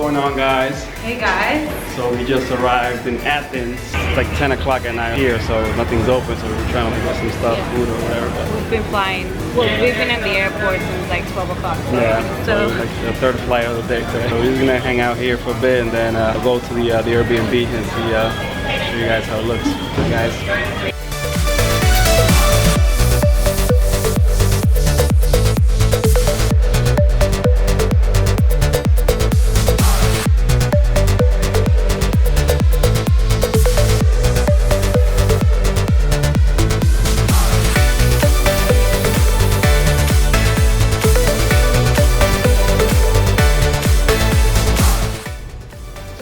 going on, guys? Hey guys. So we just arrived in Athens. It's like 10 o'clock at night here, so nothing's open, so we're trying to get some stuff, food or whatever. But We've been flying. Well, we've been at the airport since like 12 o'clock. yeah, So like the third flight of the day today. So we're just gonna hang out here for a bit and then go to the Airbnb and see, show you guys how it looks. So guys.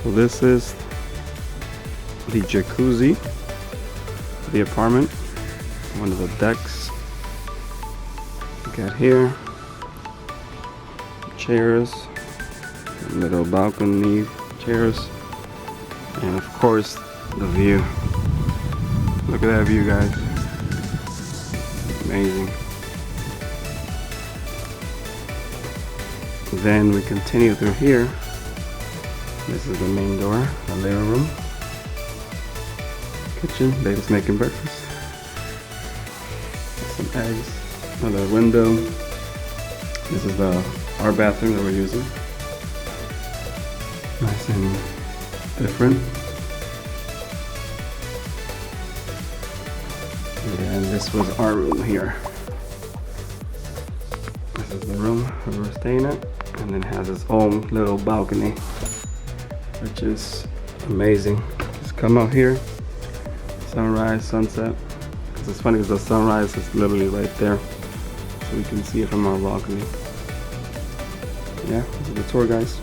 So this is the jacuzzi of the apartment, one of the decks. We got here chairs, little balcony chairs, and of course the view. Look at that view, guys. Amazing. Then we continue through here. This is the main door, the living room, kitchen. Baby's making breakfast. Some eggs. Another window. This is our bathroom that we're using. Nice and different. And this was our room here. This is the room where we're staying at, and then it has its own little balcony, which is amazing. Just come out here, sunrise, sunset. It's funny because the sunrise is literally right there, so we can see it from our balcony. Yeah, this is the tour, guys.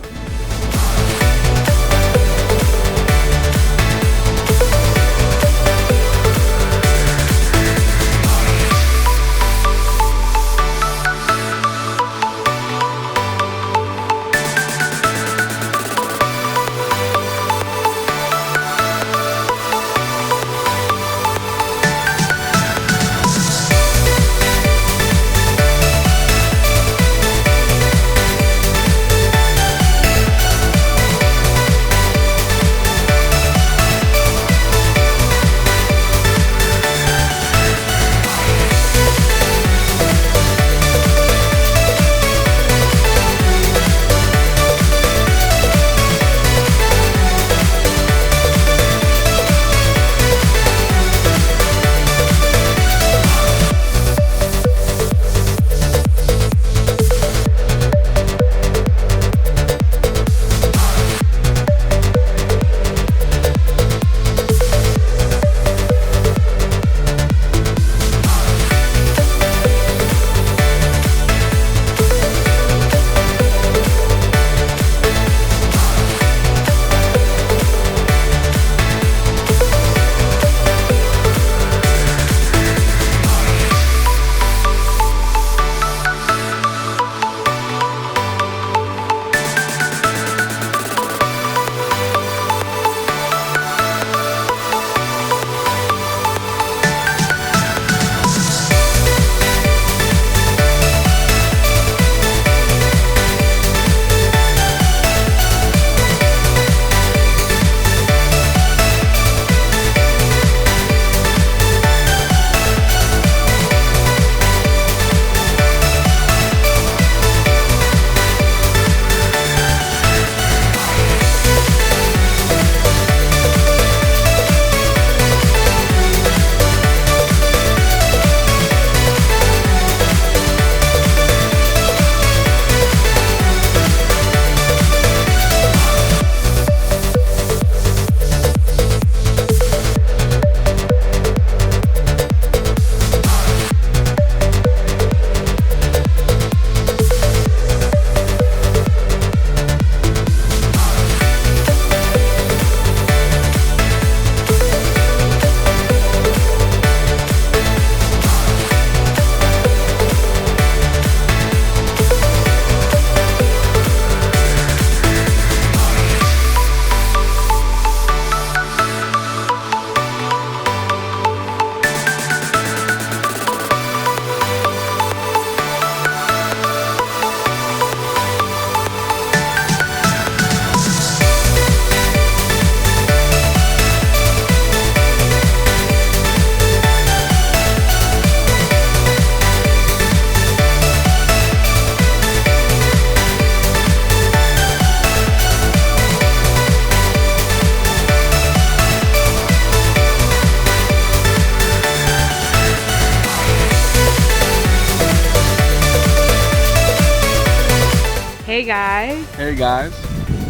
Hey guys, Hey guys.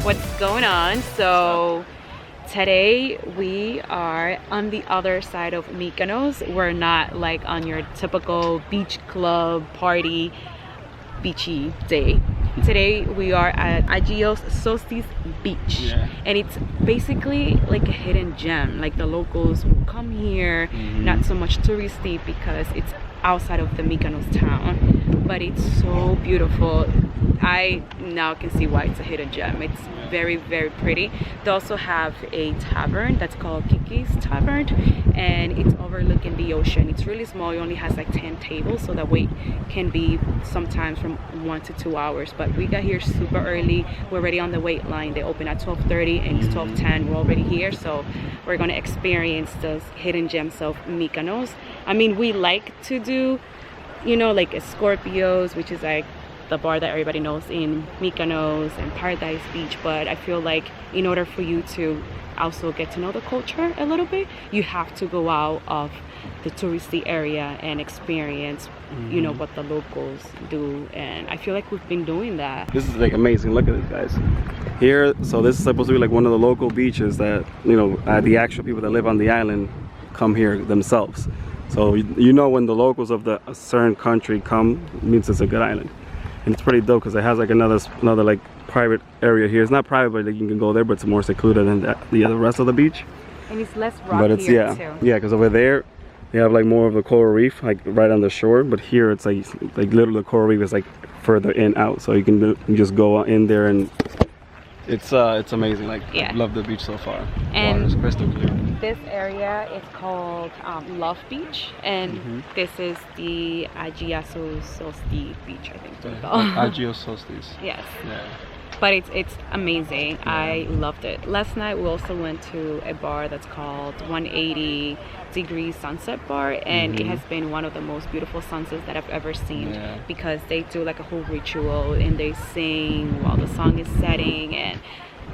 what's going on? So today we are on the other side of Mykonos. We're not like on your typical beach club party beachy day. Today we are at Agios Sostis Beach, and it's basically like a hidden gem. Like the locals will come here, not so much touristy because it's outside of the Mykonos town, but it's so beautiful. I now can see why it's a hidden gem. It's very, very pretty. They also have a tavern that's called Kiki's Tavern, and it's overlooking the ocean. It's really small. It only has like 10 tables, so the wait can be sometimes from 1 to 2 hours. But we got here super early. We're already on the wait line. They open at 12:30 and it's 12:10. We're already here, so we're gonna experience those hidden gems of Mykonos. I mean, we like to do, you know, like Scorpios, which is like the bar that everybody knows in Mykonos and Paradise Beach, but I feel like in order for you to also get to know the culture a little bit, you have to go out of the touristy area and experience, you know, what the locals do, and I feel like we've been doing that. This is like amazing. Look at this, guys. Here, so this is supposed to be like one of the local beaches that, you know, the actual people that live on the island come here themselves. So you know when the locals of a certain country come, it means it's a good island. And it's pretty dope because it has like another like private area here. It's not private, but like, you can go there, but it's more secluded than the other rest of the beach. And it's less rocky. But it's too. because over there they have like more of the coral reef, like right on the shore. But here it's like literally the coral reef is like further in out, so you can just go in there, and it's amazing. Like, I love the beach so far. And water is crystal clear. This area is called Love Beach, and this is the Agios Sostis Beach, I think it's called. Agios Sostis. Yes. Yeah. But it's amazing. I loved it. Last night we also went to a bar that's called 180 Degrees Sunset Bar, and it has been one of the most beautiful sunsets that I've ever seen, because they do like a whole ritual and they sing while the sun is setting, and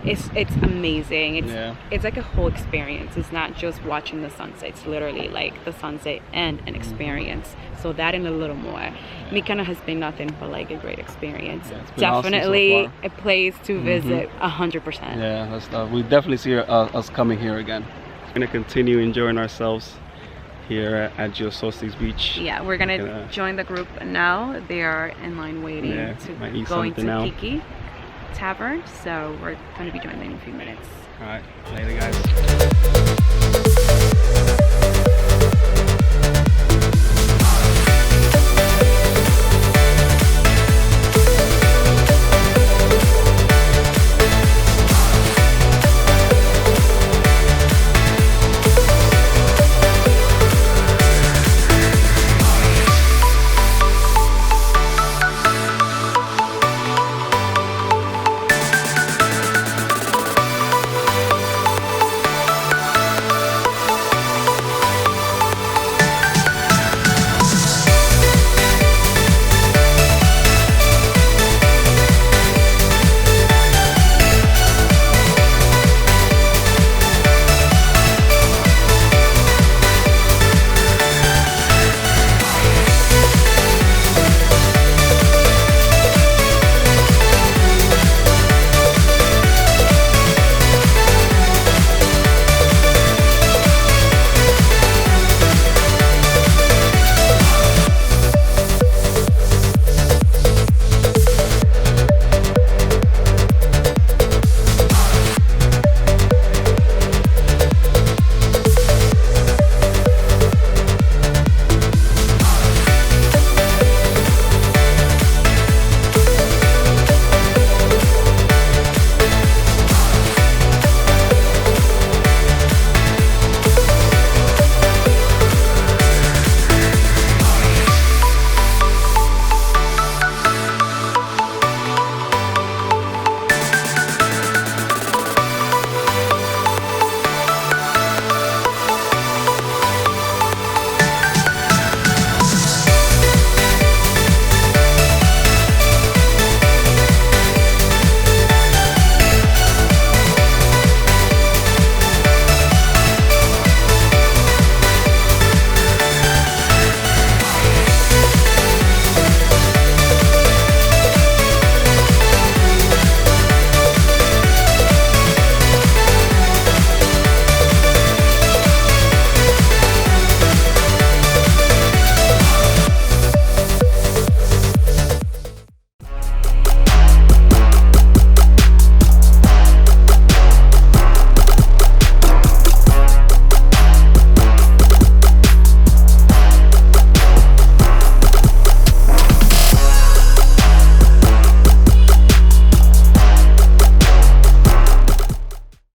it's amazing. It's like a whole experience. It's not just watching the sunset, it's literally like the sunset and an experience. So that and a little more. Mykonos has been nothing but like a great experience. Definitely awesome so a place to visit 100%. Yeah, we definitely see us coming here again. We're gonna continue enjoying ourselves here at Agios Sostis Beach. Yeah, we're gonna join the group now. They are in line waiting to go into Kiki Tavern, so we're going to be joining in a few minutes. All right, later guys.